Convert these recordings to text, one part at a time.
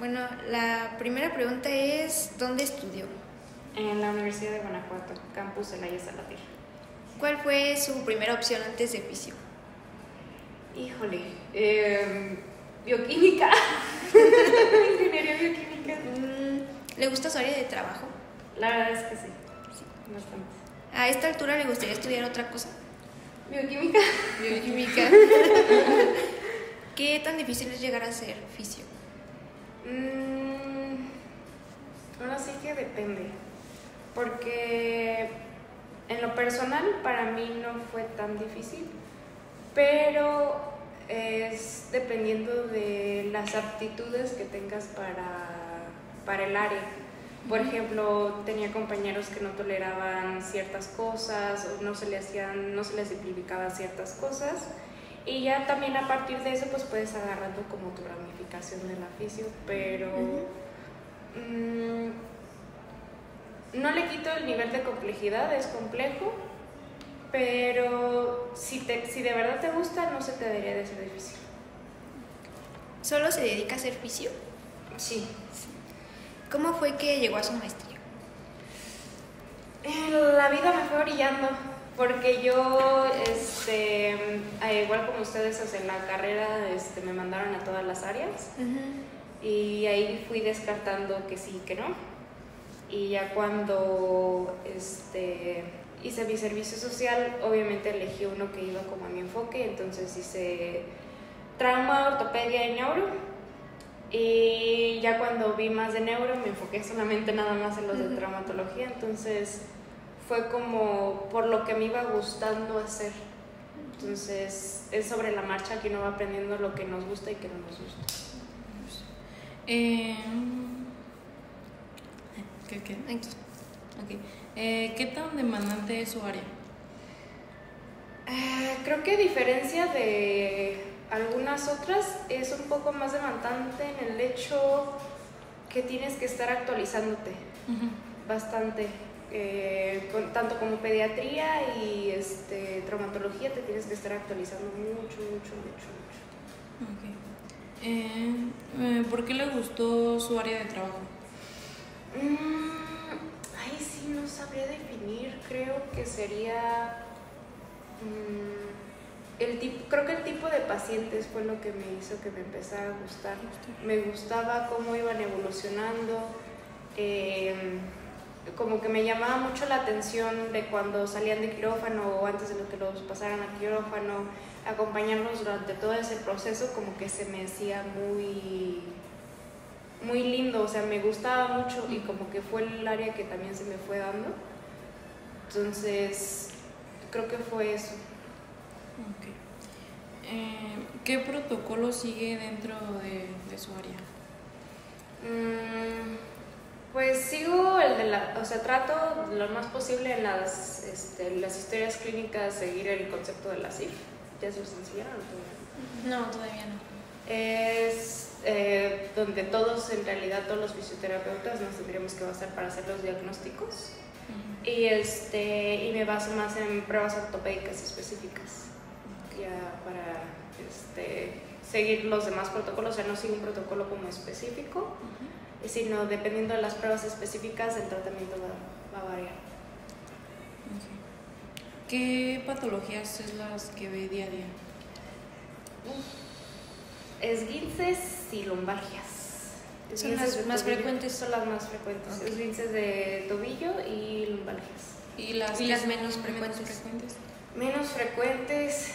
Bueno, la primera pregunta es, ¿dónde estudió? En la Universidad de Guanajuato, Campus Celaya Salatir. ¿Cuál fue su primera opción antes de fisio? Híjole, bioquímica. Ingeniería bioquímica. ¿Le gusta su área de trabajo? La verdad es que sí, bastante. ¿A esta altura le gustaría estudiar otra cosa? Bioquímica. Bioquímica. ¿Qué tan difícil es llegar a ser fisio? Ahora sí que depende, porque en lo personal para mí no fue tan difícil, pero es dependiendo de las aptitudes que tengas para el área. Por ejemplo, tenía compañeros que no toleraban ciertas cosas o no se les simplificaban ciertas cosas, y ya también a partir de eso pues puedes agarrando como tu ramificación del fisio, pero no le quito el nivel de complejidad, es complejo, pero si de verdad te gusta no se te debería de ser difícil. ¿Solo se dedica a ser fisio? Sí. ¿Cómo fue que llegó a su maestría? La vida me fue orillando, porque yo, igual como ustedes en la carrera, me mandaron a todas las áreas. Y ahí fui descartando que sí, que no. Y ya cuando hice mi servicio social, obviamente elegí uno que iba como a mi enfoque, entonces hice trauma, ortopedia y neuro. Y ya cuando vi más de neuro me enfoqué solamente nada más en los de traumatología, entonces fue como por lo que me iba gustando hacer. Entonces es sobre la marcha que uno va aprendiendo lo que nos gusta y que no nos gusta. ¿Qué tan demandante es su área? Creo que a diferencia de algunas otras es un poco más demandante en el hecho que tienes que estar actualizándote bastante, tanto como pediatría y traumatología te tienes que estar actualizando mucho. ¿Por qué le gustó su área de trabajo? Ahí sí no sabría definir, creo que sería creo que el tipo de pacientes fue lo que me hizo que me empezara a gustar. Me gustaba cómo iban evolucionando, como que me llamaba mucho la atención de cuando salían de quirófano o antes de lo que los pasaran a quirófano, acompañarlos durante todo ese proceso, como que se me hacía muy lindo, o sea, me gustaba mucho y como que fue el área que también se me fue dando. Entonces, creo que fue eso. ¿Qué protocolo sigue dentro de su área? Pues sigo trato lo más posible en las historias clínicas seguir el concepto de la CIF. ¿Ya se los enseñaron o todavía no? No, todavía no. Es donde todos los fisioterapeutas nos tendríamos que basar para hacer los diagnósticos. Y me baso más en pruebas ortopédicas específicas, ya para seguir los demás protocolos. O sea, no sigo un protocolo como específico, sino dependiendo de las pruebas específicas el tratamiento va a variar. ¿Qué patologías es las que ve día a día? Esguinces y lumbalgias. Son las más frecuentes. Son las más frecuentes. Esguinces de tobillo y lumbalgias. ¿Y las menos frecuentes? Menos frecuentes.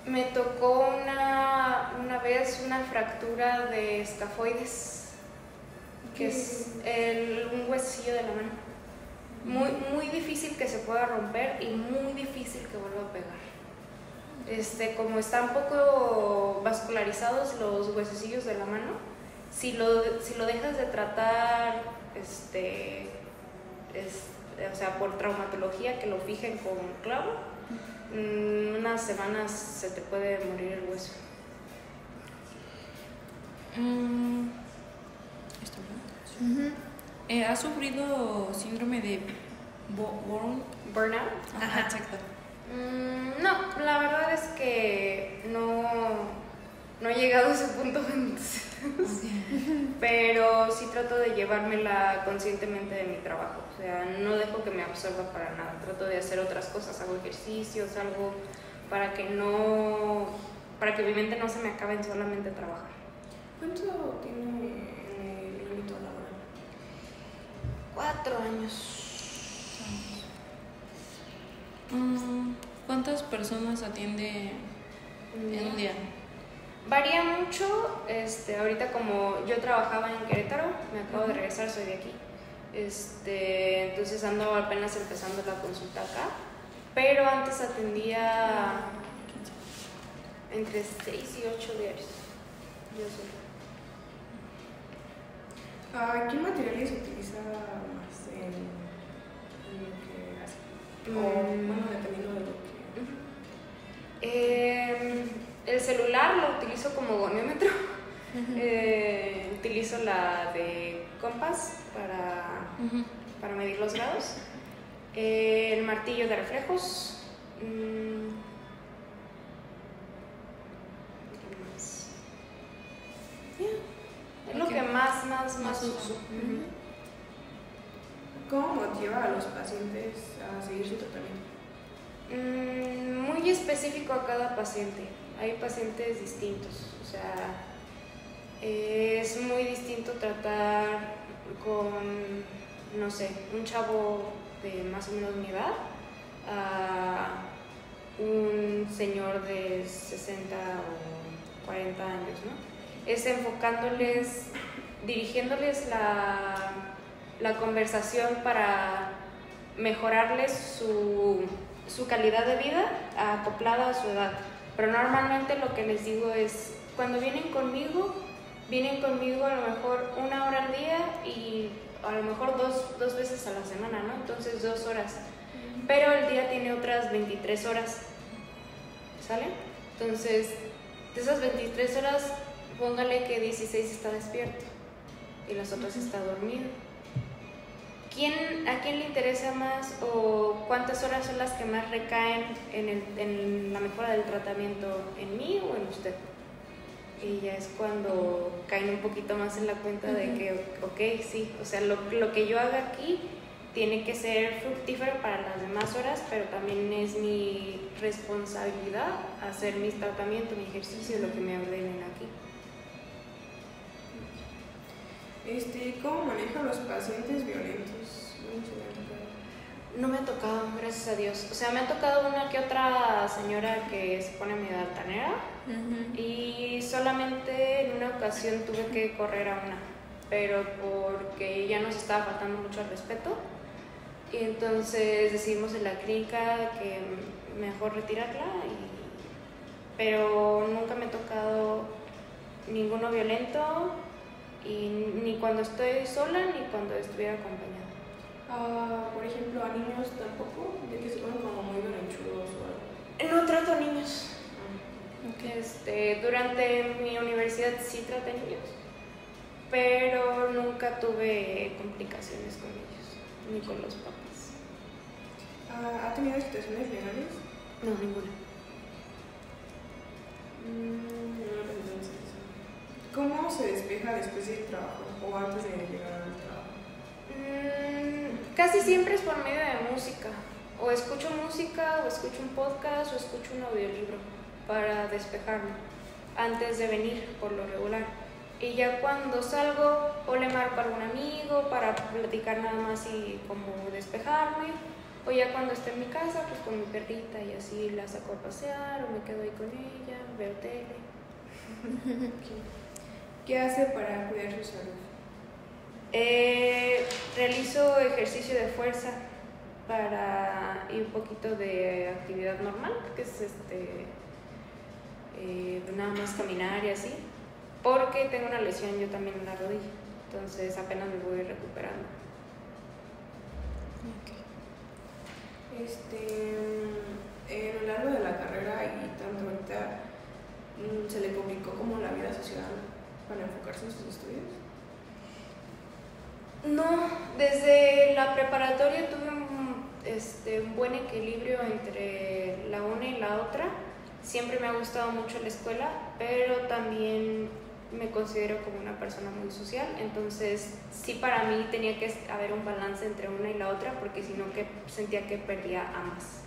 Me tocó una vez una fractura de escafoides, que es un huesillo de la mano. Muy difícil que se pueda romper y muy difícil que vuelva a pegar. Como están poco vascularizados los huesecillos de la mano, si lo dejas de tratar, o sea, por traumatología, que lo fijen con clavo, unas semanas se te puede morir el hueso. ¿Ha sufrido síndrome de burnout? Exacto. No, la verdad es que no no he llegado a ese punto, pero sí trato de llevármela conscientemente de mi trabajo. O sea, no dejo que me absorba para nada. Trato de hacer otras cosas, hago ejercicios, algo para que mi mente no se me acabe en solamente trabajar. ¿Cuánto tiene en el ámbito laboral? 4 años. ¿Cuántas personas atiende en un día? Varía mucho. Ahorita como yo trabajaba en Querétaro, me acabo de regresar, soy de aquí. Entonces ando apenas empezando la consulta acá, pero antes atendía entre 6 y 8 diarios. Yo soy. ¿Qué materiales se utiliza más en lo que hace? O, bueno, dependiendo de lo que... El celular lo utilizo como goniómetro. Utilizo la de compás para medir los grados. El martillo de reflejos. ¿Qué más? Es lo que más uso. ¿Cómo motiva a los pacientes a seguir su tratamiento? Muy específico a cada paciente. Hay pacientes distintos, o sea, es muy distinto tratar con, no sé, un chavo de más o menos mi edad a un señor de 60 o 40 años, ¿no? Es enfocándoles, dirigiéndoles la conversación para mejorarles su calidad de vida acoplada a su edad. Pero normalmente lo que les digo es, cuando vienen conmigo a lo mejor 1 hora al día y a lo mejor dos veces a la semana, ¿no? Entonces 2 horas. Pero el día tiene otras 23 horas, ¿sale? Entonces, de esas 23 horas, póngale que 16 está despierto y las otras está dormido. ¿A quién le interesa más o cuántas horas son las que más recaen en la mejora del tratamiento? ¿En mí o en usted? Y ya es cuando caen un poquito más en la cuenta de que, ok, sí, o sea, lo que yo haga aquí tiene que ser fructífero para las demás horas, pero también es mi responsabilidad hacer mis tratamientos, mi ejercicio, lo que me ordenen aquí. ¿Cómo maneja a los pacientes violentos? No me ha tocado, gracias a Dios. O sea, me ha tocado una que otra señora que se pone medio altanera y solamente en una ocasión tuve que correr a una, pero porque ya nos estaba faltando mucho al respeto y entonces decidimos en la clínica que mejor retirarla, pero nunca me ha tocado ninguno violento. Y ni cuando estoy sola ni cuando estuviera acompañada. Por ejemplo, a niños tampoco, de que se ponen como muy berrinchudos o algo. No trato a niños. Durante mi universidad sí traté niños, pero nunca tuve complicaciones con ellos, ni con los papás. ¿Ha tenido situaciones legales? No, ninguna. ¿Cómo se despeja después del trabajo o antes de llegar al trabajo? Casi siempre es por medio de música. O escucho música, o escucho un podcast, o escucho un audiolibro para despejarme antes de venir, por lo regular. Y ya cuando salgo, o le marco a algún amigo para platicar nada más y como despejarme. O ya cuando esté en mi casa, pues con mi perrita y así la saco a pasear, o me quedo ahí con ella, veo tele. ¿Qué hace para cuidar su salud? Realizo ejercicio de fuerza y un poquito de actividad normal, que es nada más caminar y así, porque tengo una lesión yo también en la rodilla, entonces apenas me voy recuperando. En lo largo de la carrera y tanto ahorita, ¿se le complicó como la vida social para enfocarse en sus estudios? No, desde la preparatoria tuve un buen equilibrio entre la una y la otra. siempre me ha gustado mucho la escuela, pero también me considero como una persona muy social, entonces sí, para mí tenía que haber un balance entre una y la otra, porque si no que sentía que perdía ambas.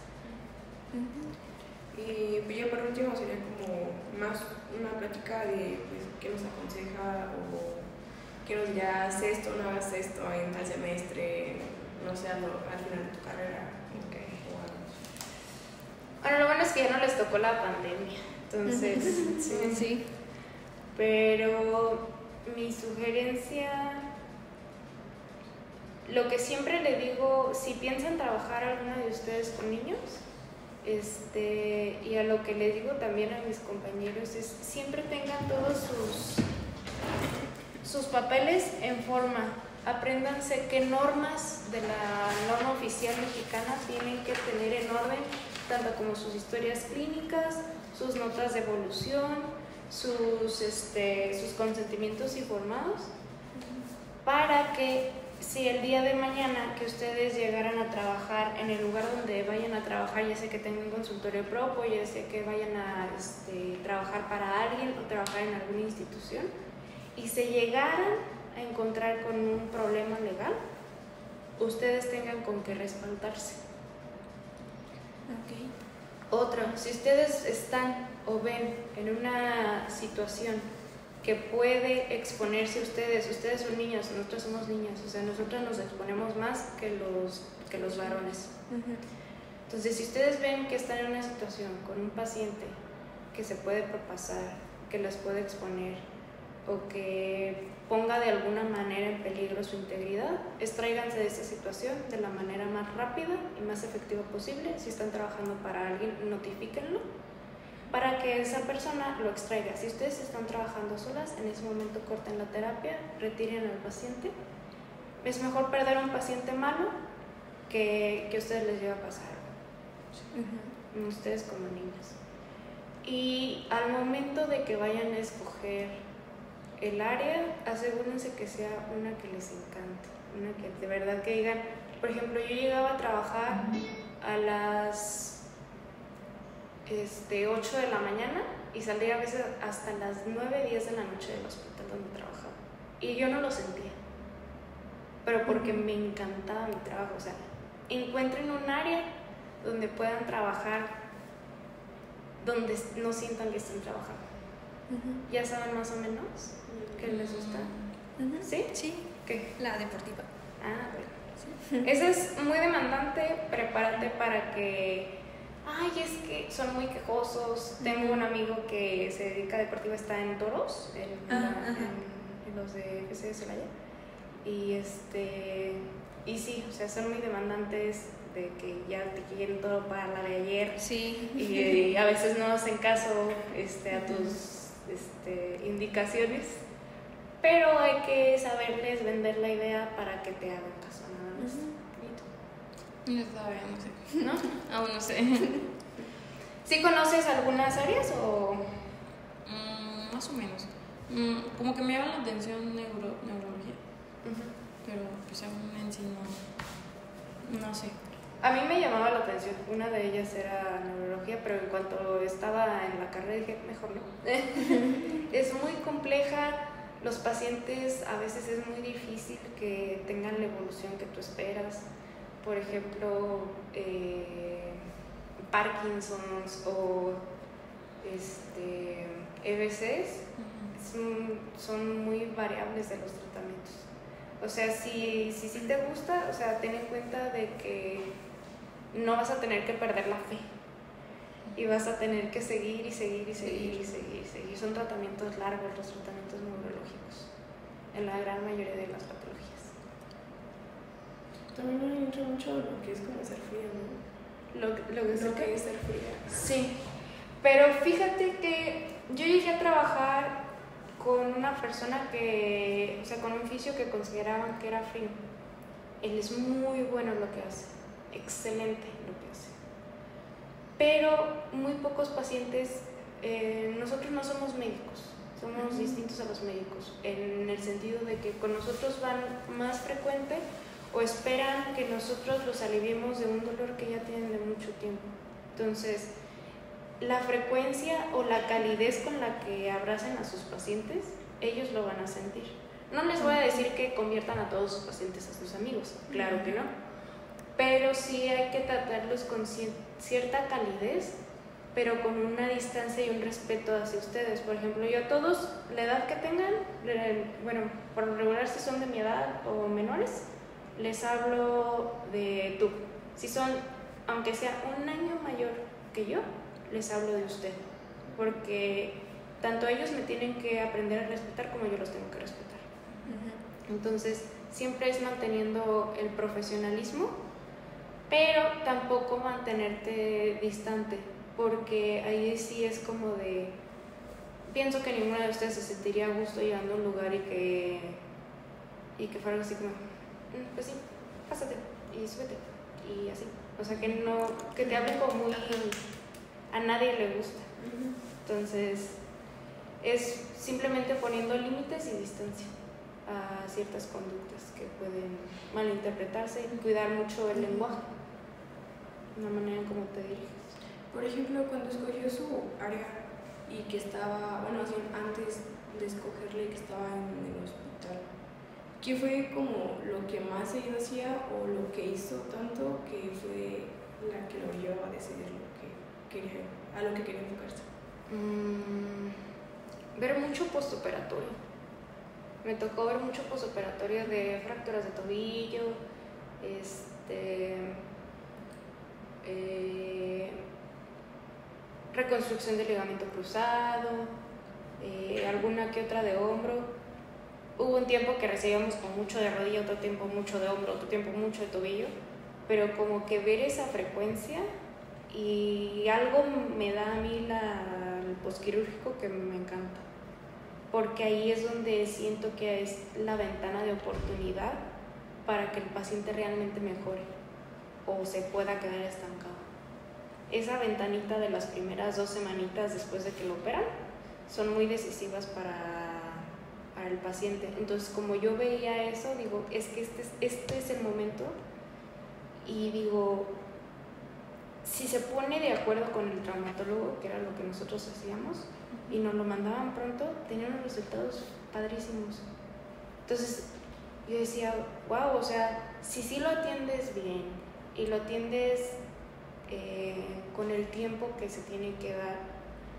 Y pues ya por último sería como más una plática de pues, qué nos aconseja o qué nos dirá, haz esto, no hagas esto en tal semestre, no sé, al final de tu carrera. Okay. O algo. Bueno, lo bueno es que ya no les tocó la pandemia, entonces Sí. Pero mi sugerencia, lo que siempre le digo, si piensan trabajar alguna de ustedes con niños, y a lo que le digo también a mis compañeros es siempre tengan todos sus papeles en forma. Apréndanse qué normas de la norma oficial mexicana tienen que tener en orden, tanto como sus historias clínicas, sus notas de evolución, sus consentimientos informados, para que si el día de mañana que ustedes llegaran a trabajar en el lugar donde vayan a trabajar, ya sea que tengan un consultorio propio, ya sea que vayan a trabajar para alguien o trabajar en alguna institución, y se llegaran a encontrar con un problema legal, ustedes tengan con qué respaldarse. Ok. Otro, si ustedes están o ven en una situación que puede exponerse a ustedes son niños, nosotros somos niñas, o sea, nosotros nos exponemos más que los varones. Entonces, si ustedes ven que están en una situación con un paciente que se puede propasar, que les puede exponer o que ponga de alguna manera en peligro su integridad, extráiganse de esta situación de la manera más rápida y más efectiva posible. Si están trabajando para alguien, notifíquenlo para que esa persona lo extraiga. Si ustedes están trabajando solas, en ese momento corten la terapia, retiren al paciente. Es mejor perder a un paciente malo que a ustedes les llegue a pasar algo. Ustedes como niños. Y al momento de que vayan a escoger el área, asegúrense que sea una que les encante, una que de verdad que digan, por ejemplo, yo llegaba a trabajar a las 8 de la mañana y salía a veces hasta las 9, 10 de la noche del hospital donde trabajaba. Y yo no lo sentía, pero porque me encantaba mi trabajo. O sea, encuentren un área donde puedan trabajar, donde no sientan que están trabajando. ¿Ya saben más o menos qué les gusta? ¿Sí? Sí. ¿Qué? La deportiva. Ah, bueno. Sí. Esa es muy demandante, prepárate para que... Ay, es que son muy quejosos. Tengo un amigo que se dedica a deportiva, está en toros, en los de FC de Celaya. Y sí, o sea, son muy demandantes de que ya te quieren todo para la de ayer. Sí. Y a veces no hacen caso a tus indicaciones. Pero hay que saberles vender la idea para que te hagan caso, nada más. Todavía no sé. ¿No? Aún no sé. ¿Sí conoces algunas áreas o...? Más o menos. Como que me llama la atención neurología. Pero pues aún en sí no sé. A mí me llamaba la atención. Una de ellas era neurología, pero en cuanto estaba en la carrera dije, mejor no. Es muy compleja. Los pacientes a veces es muy difícil que tengan la evolución que tú esperas. Por ejemplo, Parkinson's o EBCs son muy variables de los tratamientos. O sea, si te gusta, o sea, ten en cuenta de que no vas a tener que perder la fe y vas a tener que seguir y seguir y seguir y seguir y seguir. Son tratamientos largos los tratamientos neurológicos en la gran mayoría de las patologías. También entra mucho lo que es como ser fría, ¿no? Lo que es ser fría. Sí, pero fíjate que yo llegué a trabajar con una persona que, o sea, con un fisio que consideraban que era frío. Él es muy bueno en lo que hace, excelente en lo que hace. Pero muy pocos pacientes, nosotros no somos médicos, somos distintos a los médicos, en el sentido de que con nosotros van más frecuente o esperan que nosotros los aliviemos de un dolor que ya tienen de mucho tiempo. Entonces, la frecuencia o la calidez con la que abracen a sus pacientes, ellos lo van a sentir. No les voy a decir que conviertan a todos sus pacientes a sus amigos, claro que no, pero sí hay que tratarlos con cierta calidez, pero con una distancia y un respeto hacia ustedes. Por ejemplo, yo a todos, la edad que tengan, bueno, por lo regular si son de mi edad o menores, les hablo de tú. Si son, aunque sea un año mayor que yo, les hablo de usted, porque tanto ellos me tienen que aprender a respetar como yo los tengo que respetar. Entonces, siempre es manteniendo el profesionalismo, pero tampoco mantenerte distante, porque ahí sí es como de, pienso que ninguna de ustedes se sentiría a gusto llegando a un lugar y que fuera así como, pues sí, pásate y súbete y así. O sea, que te hablen como muy, a nadie le gusta. Entonces, es simplemente poniendo límites y distancia a ciertas conductas que pueden malinterpretarse y cuidar mucho el lenguaje, la manera en cómo te diriges. Por ejemplo, cuando escogió su área y que estaba, bueno, antes de escogerle que estaba en el hospital, ¿qué fue como lo que más ella hacía o lo que hizo tanto que fue la que lo llevó a decidir a lo que quería enfocarse? Ver mucho postoperatorio. Me tocó ver mucho postoperatorio de fracturas de tobillo, reconstrucción del ligamento cruzado, alguna que otra de hombro. Hubo un tiempo que recibíamos con mucho de rodilla, otro tiempo mucho de hombro, otro tiempo mucho de tobillo, pero como que ver esa frecuencia, y algo me da a mí el posquirúrgico que me encanta, porque ahí es donde siento que es la ventana de oportunidad para que el paciente realmente mejore o se pueda quedar estancado. Esa ventanita de las primeras 2 semanitas después de que lo operan son muy decisivas para el paciente. Entonces, como yo veía eso, digo, es que este es el momento, y digo, si se pone de acuerdo con el traumatólogo, que era lo que nosotros hacíamos, y nos lo mandaban pronto, tenían unos resultados padrísimos. Entonces yo decía, wow, o sea, si sí lo atiendes bien y lo atiendes con el tiempo que se tiene que dar,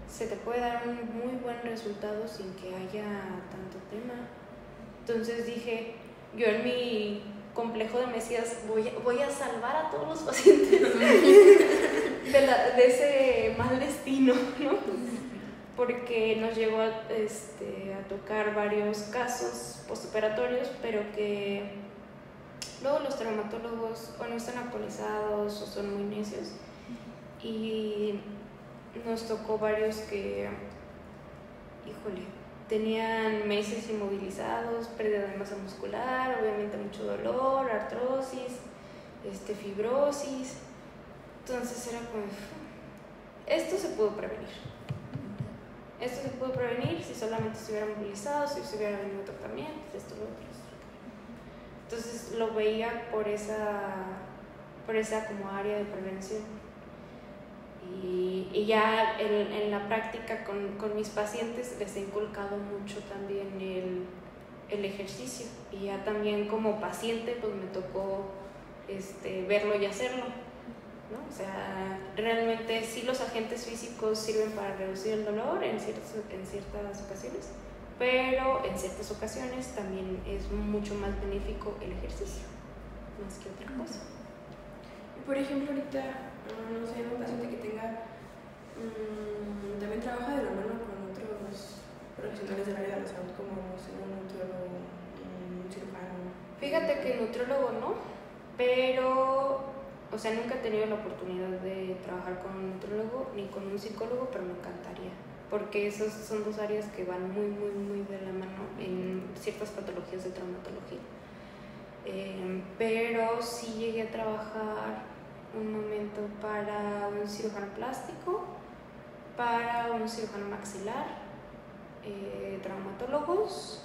se te puede dar un muy buen resultado sin que haya tanto tema. Entonces dije, yo en mi complejo de Mesías voy a salvar a todos los pacientes de ese mal destino, ¿no? Porque nos llegó a tocar varios casos postoperatorios, pero que luego los traumatólogos o no están actualizados o son muy necios, y nos tocó varios que, híjole, tenían meses inmovilizados, pérdida de masa muscular, obviamente mucho dolor, artrosis, fibrosis. Entonces era como, esto se pudo prevenir. Esto se pudo prevenir si solamente se hubiera movilizado, si se hubiera venido tratamiento, esto, lo otro. Entonces lo veía por esa como área de prevención. Y ya en la práctica con mis pacientes les he inculcado mucho también el ejercicio, y ya también como paciente pues me tocó verlo y hacerlo, ¿no? O sea, realmente sí los agentes físicos sirven para reducir el dolor en ciertas ocasiones, pero en ciertas ocasiones también es mucho más benéfico el ejercicio, más que otra cosa. Por ejemplo, ahorita, no sé, un paciente que tenga, también trabaja de la mano con otros profesionales del área de la salud, como, no sé, un nutriólogo, un cirujano. Fíjate que nutriólogo no, pero, o sea, nunca he tenido la oportunidad de trabajar con un nutriólogo ni con un psicólogo, pero me encantaría, porque esas son 2 áreas que van muy, muy, muy de la mano en ciertas patologías de traumatología. Pero sí llegué a trabajar un momento para un cirujano plástico, para un cirujano maxilar, traumatólogos,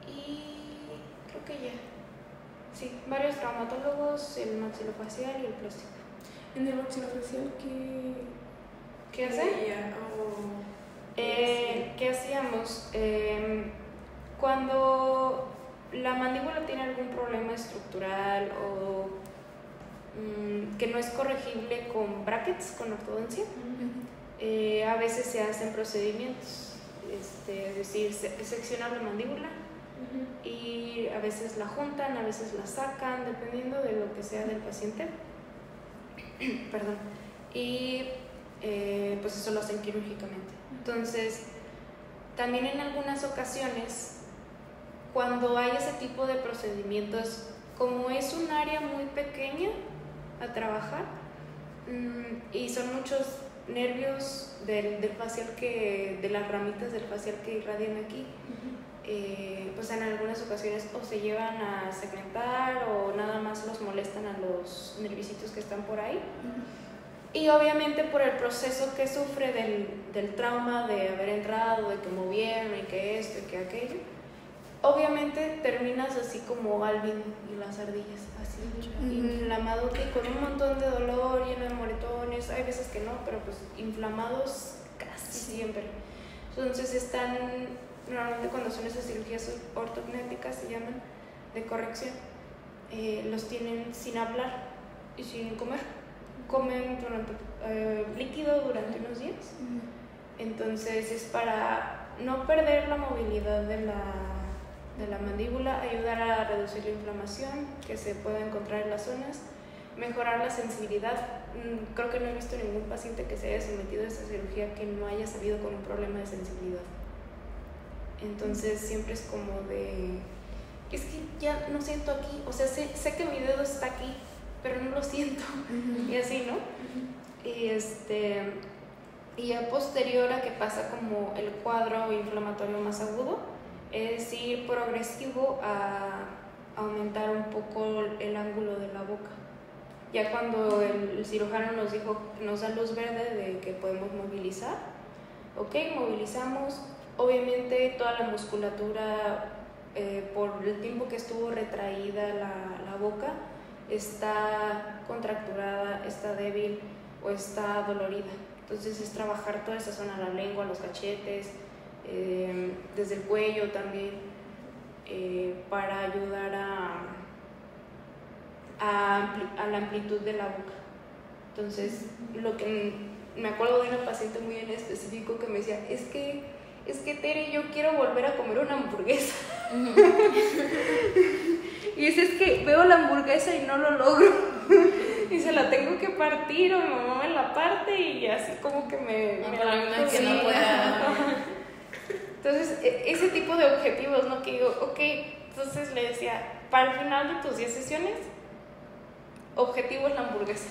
y creo que ya. Sí, varios traumatólogos, el maxilofacial y el plástico. En el maxilofacial, ¿Qué hace? ¿Qué hacíamos? Cuando la mandíbula tiene algún problema estructural o que no es corregible con brackets, con ortodoncia, a veces se hacen procedimientos, es decir, seccionan la mandíbula y a veces la juntan, a veces la sacan, dependiendo de lo que sea del paciente. Perdón. Y pues eso lo hacen quirúrgicamente. Entonces, también en algunas ocasiones, cuando hay ese tipo de procedimientos, como es un área muy pequeña a trabajar y son muchos nervios del facial de las ramitas del facial que irradian aquí, pues en algunas ocasiones o se llevan a segmentar o nada más los molestan a los nervicitos que están por ahí. Y obviamente por el proceso que sufre del trauma de haber entrado, de que movieron y que esto y que aquello, obviamente terminas así como Alvin y las ardillas, así inflamado y con un montón de dolor, lleno de moretones, hay veces que no, pero pues inflamados casi siempre. Entonces están, normalmente cuando son esas cirugías ortognéticas se llaman, de corrección, los tienen sin hablar y sin comer. Comen líquido durante unos días. Entonces es para no perder la movilidad de la mandíbula, ayudar a reducir la inflamación que se puede encontrar en las zonas, mejorar la sensibilidad. Creo que no he visto ningún paciente que se haya sometido a esta cirugía que no haya salido con un problema de sensibilidad. Entonces siempre es como de, es que ya no siento aquí, o sea, sé que mi dedo está aquí, pero no lo siento, y así, ¿no? Y ya posterior a que pasa como el cuadro inflamatorio más agudo, es ir progresivo a aumentar un poco el ángulo de la boca. Ya cuando el cirujano nos dijo, nos da luz verde de que podemos movilizar, ok, movilizamos. Obviamente toda la musculatura, por el tiempo que estuvo retraída la boca, está contracturada, está débil o está dolorida. Entonces es trabajar toda esa zona, la lengua, los cachetes, desde el cuello también, para ayudar a la amplitud de la boca. Entonces, lo que me acuerdo de una paciente muy en específico que me decía, es que Tere, yo quiero volver a comer una hamburguesa. Y es que veo la hamburguesa y no lo logro. Y se la tengo que partir o mi mamá me la parte y así como que me que no pueda. Entonces, ese tipo de objetivos, ¿no? Que digo, ok, entonces le decía, para el final de tus 10 sesiones, objetivo es la hamburguesa.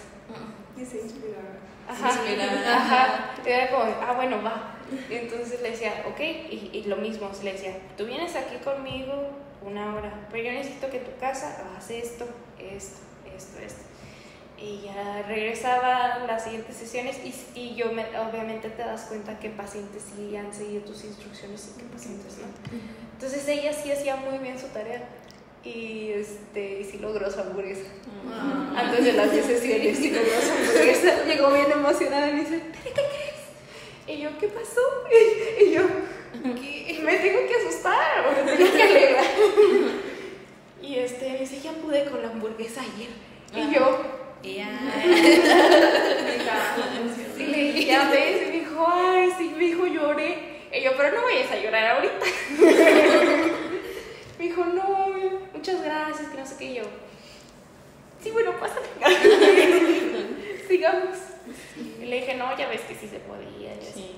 Y se inspiraba. Ajá. Era como, bueno, va. Y entonces le decía, ok, y lo mismo, le decía, tú vienes aquí conmigo 1 hora, pero yo necesito que en tu casa hagas esto. Y ya regresaba a las siguientes sesiones y yo obviamente te das cuenta qué pacientes sí han seguido tus instrucciones y qué pacientes no. Entonces ella sí hacía muy bien su tarea y sí logró su hamburguesa. Antes de las 10 sesiones sí logró su hamburguesa. Llegó bien emocionada y me dice, ¿qué crees? Y yo, ¿qué pasó? Y yo, ¿qué? Me tengo que asustar o me tengo que alegrar. Y me dice, ya pude con la hamburguesa ayer. Y yo, sí, ya ves, y me dijo, ay, sí, me dijo, lloré. Y yo, pero no vayas a llorar ahorita. Me dijo, no, muchas gracias, que no sé qué. Y yo, sí, bueno, pásale. Sigamos. Y le dije, no, ya ves que sí se podía. Sí.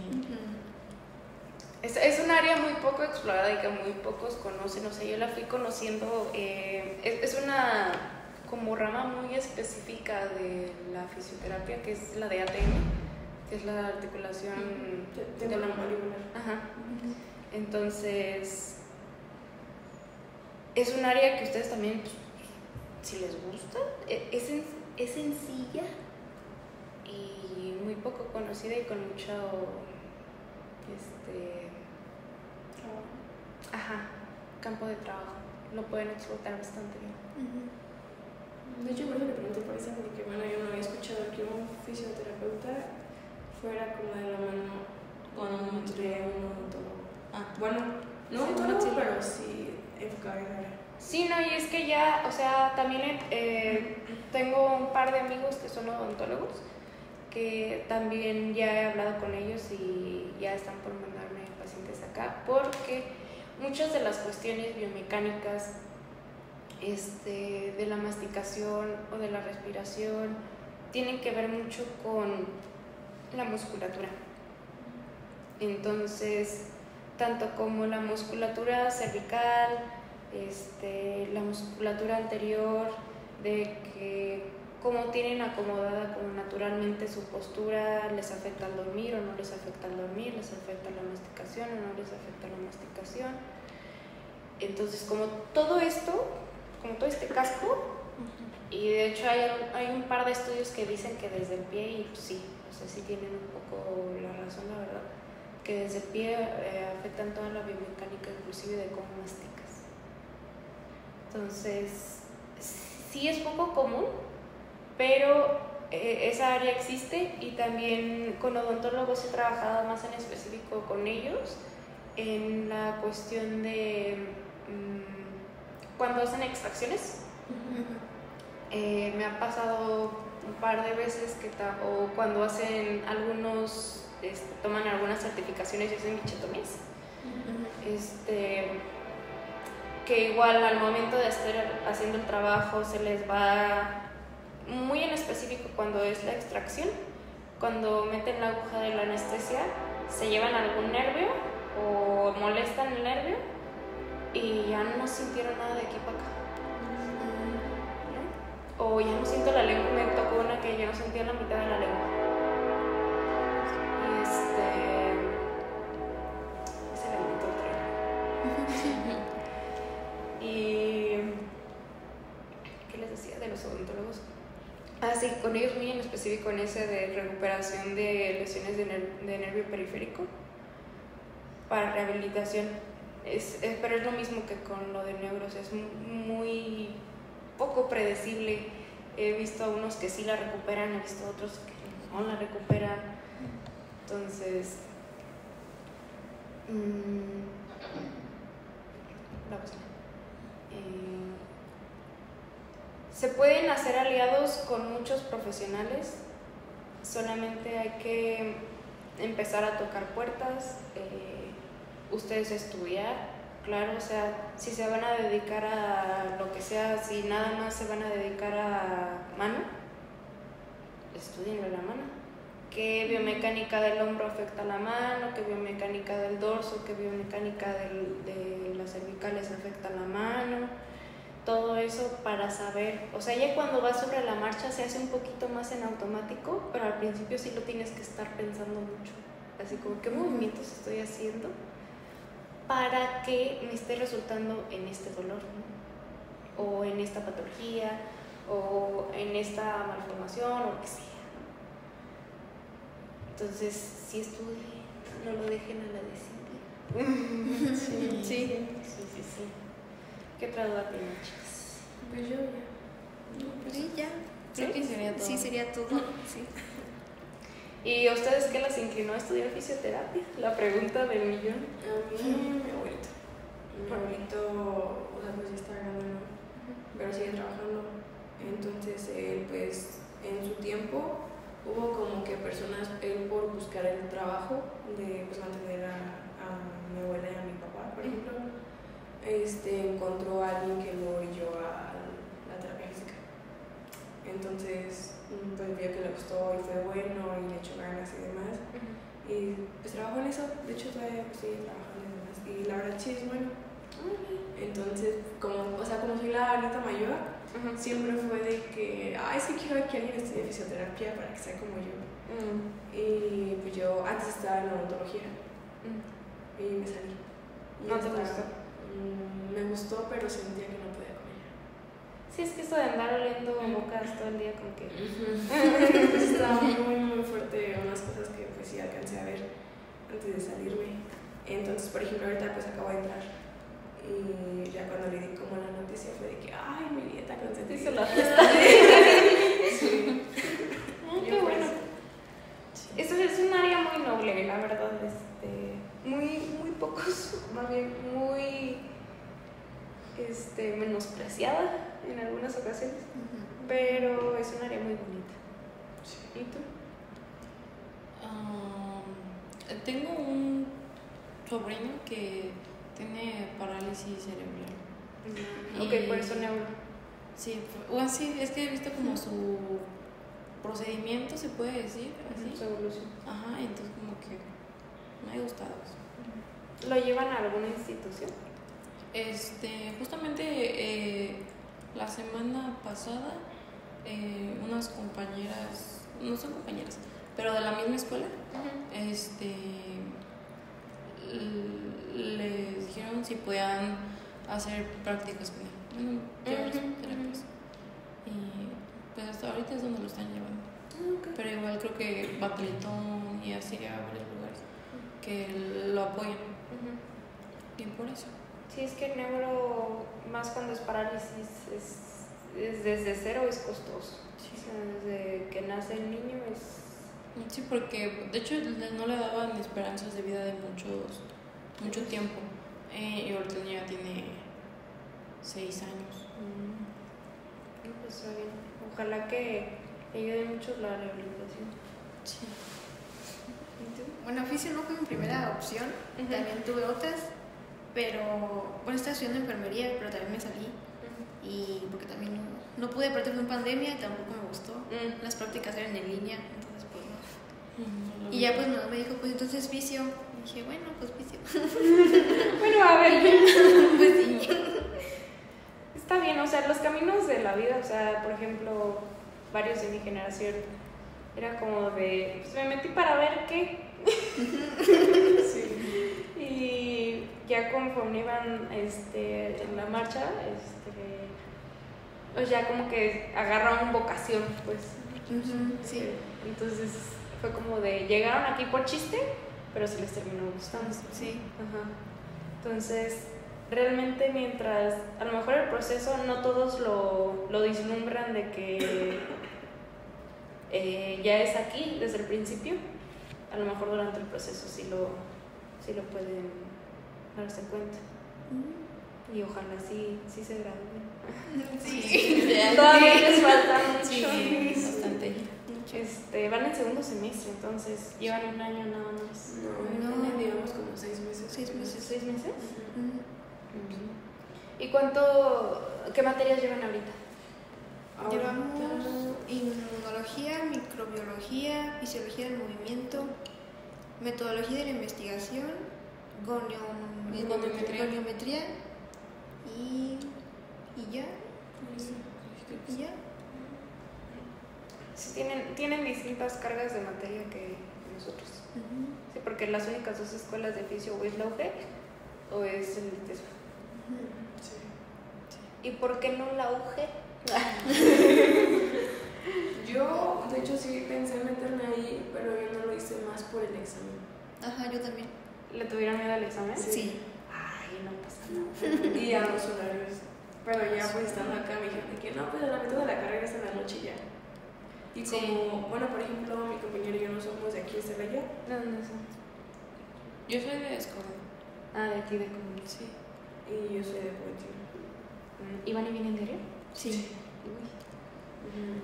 Es un área muy poco explorada y que muy pocos conocen. O sea, yo la fui conociendo. Es una como rama muy específica de la fisioterapia, que es la de ATM, que es la articulación de la mandibular. Ajá. Entonces, es un área que ustedes también, pues, si les gusta, es sencilla y muy poco conocida y con mucho campo de trabajo. Lo pueden explotar bastante bien. De hecho, por eso le pregunté por eso, porque bueno, yo no había escuchado que un fisioterapeuta fuera como de la mano Con un de un odontólogo. Bueno, No odontólogo, pero sí enfocado en área. Sí, no, y es que ya, o sea, también tengo un par de amigos que son odontólogos, que también ya he hablado con ellos y ya están por mandarme pacientes acá, porque muchas de las cuestiones biomecánicas de la masticación o de la respiración tienen que ver mucho con la musculatura. Entonces, tanto como la musculatura cervical, la musculatura anterior, de que cómo tienen acomodada como naturalmente su postura, les afecta al dormir o no les afecta al dormir, les afecta la masticación o no les afecta la masticación. Entonces, como todo esto, como todo este casco, y de hecho hay un par de estudios que dicen que desde el pie, y pues sí, o sea, sí tienen un poco la razón, la verdad, que desde el pie afectan toda la biomecánica, inclusive de cómo masticas. Entonces, sí es poco común, pero esa área existe, y también con odontólogos he trabajado más en específico con ellos en la cuestión de cuando hacen extracciones. Me ha pasado un par de veces o cuando hacen algunos, toman algunas certificaciones y hacen bichetomías, que igual al momento de estar haciendo el trabajo se les va muy en específico cuando es la extracción, cuando meten la aguja de la anestesia, se llevan algún nervio o molestan el nervio y ya no sintieron nada de aquí para acá. O ya no siento la lengua, me tocó una que ya no sentía la mitad de la lengua. Y se le inventó el tren. Y ¿qué les decía de los odontólogos? Sí, con ellos muy en específico en ese de recuperación de lesiones de nervio periférico para rehabilitación. Pero es lo mismo que con lo de neuros, es muy poco predecible. He visto a unos que sí la recuperan, he visto a otros que no la recuperan. Entonces, se pueden hacer aliados con muchos profesionales, solamente hay que empezar a tocar puertas, ustedes estudiar. Claro, o sea, si se van a dedicar a lo que sea, si nada más se van a dedicar a mano, estudienlo la mano. ¿Qué biomecánica del hombro afecta a la mano? ¿Qué biomecánica del dorso? ¿Qué biomecánica de las cervicales afecta a la mano? Todo eso para saber, o sea, ya cuando vas sobre la marcha se hace un poquito más en automático, pero al principio sí lo tienes que estar pensando mucho. Así como, ¿qué movimientos estoy haciendo para que me esté resultando en este dolor, ¿no? O en esta patología, o en esta malformación, o lo que sea, ¿no? Entonces, si estudien, no lo dejen a la de simple. Sí. ¿Qué otra duda tienen, chicas? Pues yo ya. Pues sí, ya. Creo que sería todo. Sí, sería todo. Sí. ¿Y a ustedes qué las inclinó a estudiar fisioterapia? La pregunta del millón. A mí, mi abuelito. Mi abuelito, o sea, pues ya está grande, ¿no? Pero sigue trabajando. Entonces, él, pues, en su tiempo, hubo como que personas, él por buscar el trabajo de pues, mantener a mi abuela y a mi papá, por ejemplo, encontró a alguien que lo orilló a la terapia física. Entonces, pues vio que le gustó y fue bueno y le echó ganas y demás. Y pues trabajó en eso, de hecho todavía pues, sigue trabajando y demás. Y la verdad sí es bueno. Entonces, como soy la nieta mayor, siempre fue de que, es que quiero que alguien estudie fisioterapia para que sea como yo. Y pues yo antes estaba en odontología y me salí. Y ¿No te gustó? Me gustó, pero sentía que no podía con ella. Sí, es que esto de andar oliendo bocas todo el día como que... Pues estaba muy fuerte unas cosas que pues sí alcancé a ver antes de salirme. Entonces, por ejemplo, ahorita pues acabo de entrar y ya cuando le di como la noticia fue de que, ay, mi nieta consentida. Hizo la fiesta. Sí. Qué bueno. Eso es un área menospreciada en algunas ocasiones, pero es un área muy bonita. ¿Y tú? Tengo un sobrino que tiene parálisis cerebral. Ok, por eso neuro. Sí, bueno, sí, es que he visto como su procedimiento, se puede decir, así. Su evolución. Ajá, entonces como que me ha gustado eso. ¿Lo llevan a alguna institución? Justamente la semana pasada unas compañeras, no son compañeras, pero de la misma escuela, les dijeron si podían hacer prácticas con él. Bueno, llevar terapias. Y pues hasta ahorita es donde lo están llevando. Okay. Pero igual creo que Bateletón y así a varios lugares que lo apoyan. Y por eso. Sí, es que el neuro, más cuando es parálisis, es desde cero es costoso. Sí. O sea, desde que nace el niño es... Sí, porque de hecho no le daban esperanzas de vida de mucho tiempo. Y ahorita ya tiene 6 años. Pues está bien. Ojalá que ayude mucho la rehabilitación. Sí. Bueno, oficio no fue mi primera opción, también tuve otras, pero bueno, estaba estudiando enfermería, pero también me salí. Y porque también no pude, aparte fue en pandemia y tampoco me gustó. Las prácticas eran en línea, entonces pues no. Y ya pues mi mamá me dijo, pues entonces fisio. Y dije, bueno, pues fisio. Bueno, a ver. Pues sí. Está bien, o sea, los caminos de la vida, o sea, por ejemplo, varios de mi generación, era como de, pues me metí para ver qué. Sí. Y ya conforme iban en la marcha, pues ya como que agarraron vocación, pues. Sí. Entonces fue como de, llegaron aquí por chiste, pero sí les terminó gustando. Sí. Ajá. Entonces, realmente mientras, a lo mejor el proceso no todos lo vislumbran de que ya es aquí desde el principio, a lo mejor durante el proceso sí lo pueden darse cuenta. Y ojalá sí se gradúen. Sí. Todavía les falta mucho. Sí, bastante. Van en segundo semestre, entonces llevan un año nada más. No, tiene, digamos, como 6 meses. 6 meses. 6 meses. ¿Y qué materias llevan ahorita? Llevamos inmunología, microbiología, fisiología del movimiento, metodología de la investigación, goniometría y ya. ¿Y ya? Sí, tienen distintas cargas de materia que nosotros. Sí, porque las únicas dos escuelas de fisio o es la UGEC o es el ITESO. ¿Y por qué no la UGEC? Yo, de hecho, sí pensé en meterme ahí, pero yo no lo hice más por el examen. Ajá, yo también. ¿Le tuvieron miedo al examen? Sí. Ay, no pasa nada. Y a los horarios. Pero ya pues estando acá me dijeron que no, pues la mitad de la carrera es en la noche ya. Y como, bueno, por ejemplo, mi compañero y yo no somos de aquí de Celaya. ¿De dónde son? Yo soy de Escobedo. Ah, de aquí de Comunidad. Sí. Y yo soy de Puebla. ¿Iban y vienen diario? Sí. Bueno.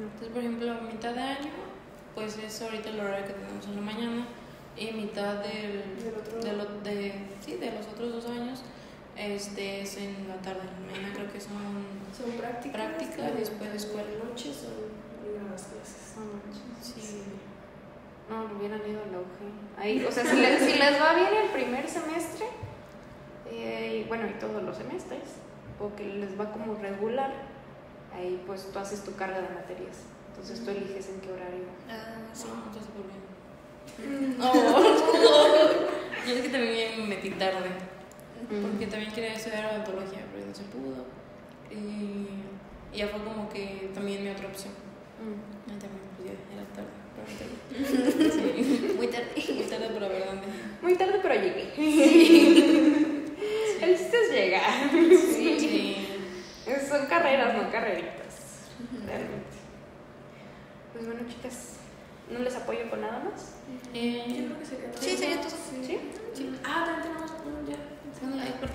Entonces, por ejemplo, mitad de año, pues es ahorita el horario que tenemos en la mañana, y mitad de los otros 2 años es en la tarde. En la mañana creo que son prácticas y después escuela. En la noche son las clases. Sí. No, no hubieran ido a la UG. Ahí, o sea, si les va bien el primer semestre, bueno, y todos los semestres, o que les va como regular, ahí pues tú haces tu carga de materias. Entonces tú eliges en qué horario. Ah, sí. Entonces, por bien. Yo es que también me metí tarde, porque también quería estudiar odontología, pero no se pudo. Y ya fue como que también mi otra opción. Y también, pues ya era tarde. Sí. Muy tarde. Muy tarde, pero a ver dónde. Muy tarde, pero llegué. El chiste es llegar. Sí. Son carreras, no carreritas. Realmente. Pues bueno, chicas, ¿no les apoyo con nada más? Yo creo que sería todo. Sí, sería todo. ¿Sí? Sí. Ah, también tenemos uno ya. Bueno, ahí, por